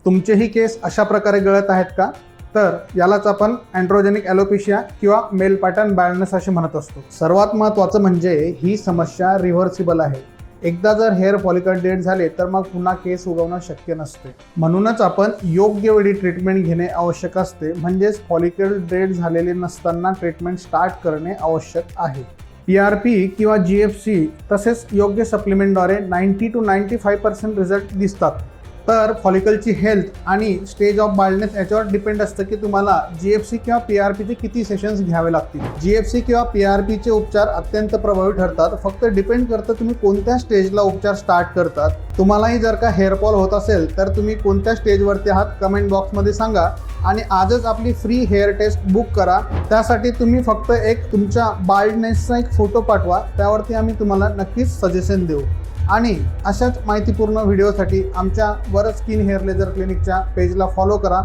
तुमचेही केस अशा प्रकारे गळत आहेत का? तर यालाच आपण अँड्रोजेनिक ॲलोपेशिया किंवा मेल पॅटर्न बॅल्डनेस असे म्हणत असतो. सर्वात महत्त्वाचं म्हणजे ही समस्या रिव्हर्सिबल आहे. एकदा जर हेअर फॉलिकल डेड झाले तर मग पुन्हा केस उगवणं शक्य नसते. म्हणूनच आपण योग्य वेळी ट्रीटमेंट घेणे आवश्यक असते. म्हणजेच फॉलिकल डेड झालेले नसताना ट्रीटमेंट स्टार्ट करणे आवश्यक आहे. PRP किंवा GFC तसेच योग्य सप्लिमेंटद्वारे 90 to 95% रिझल्ट दिसतात. तर फॉलिकलची हेल्थ आणि स्टेज ऑफ बाल्डनेस याच्यावर डिपेंड असतं की तुम्हाला GFC किंवा PRPचे किती सेशन्स घ्यावे लागतील. GFC किंवा PRPचे उपचार अत्यंत प्रभावी ठरतात. फक्त डिपेंड करतं तुम्ही कोणत्या स्टेजला उपचार स्टार्ट करतात. तुम्हालाही जर का हेअरफॉल होत असेल तर तुम्ही कोणत्या स्टेजवरती आहात कमेंट बॉक्समध्ये सांगा आणि आजच आपली फ्री हेअर टेस्ट बुक करा. त्यासाठी तुम्ही फक्त एक तुमच्या बाल्डनेसचा एक फोटो पाठवा, त्यावरती आम्ही तुम्हाला नक्कीच सजेशन देऊ. आणि अशाच माहितीपूर्ण व्हिडिओसाठी आमच्या वर स्किन हेअर लेझर क्लिनिकच्या पेजला फॉलो करा.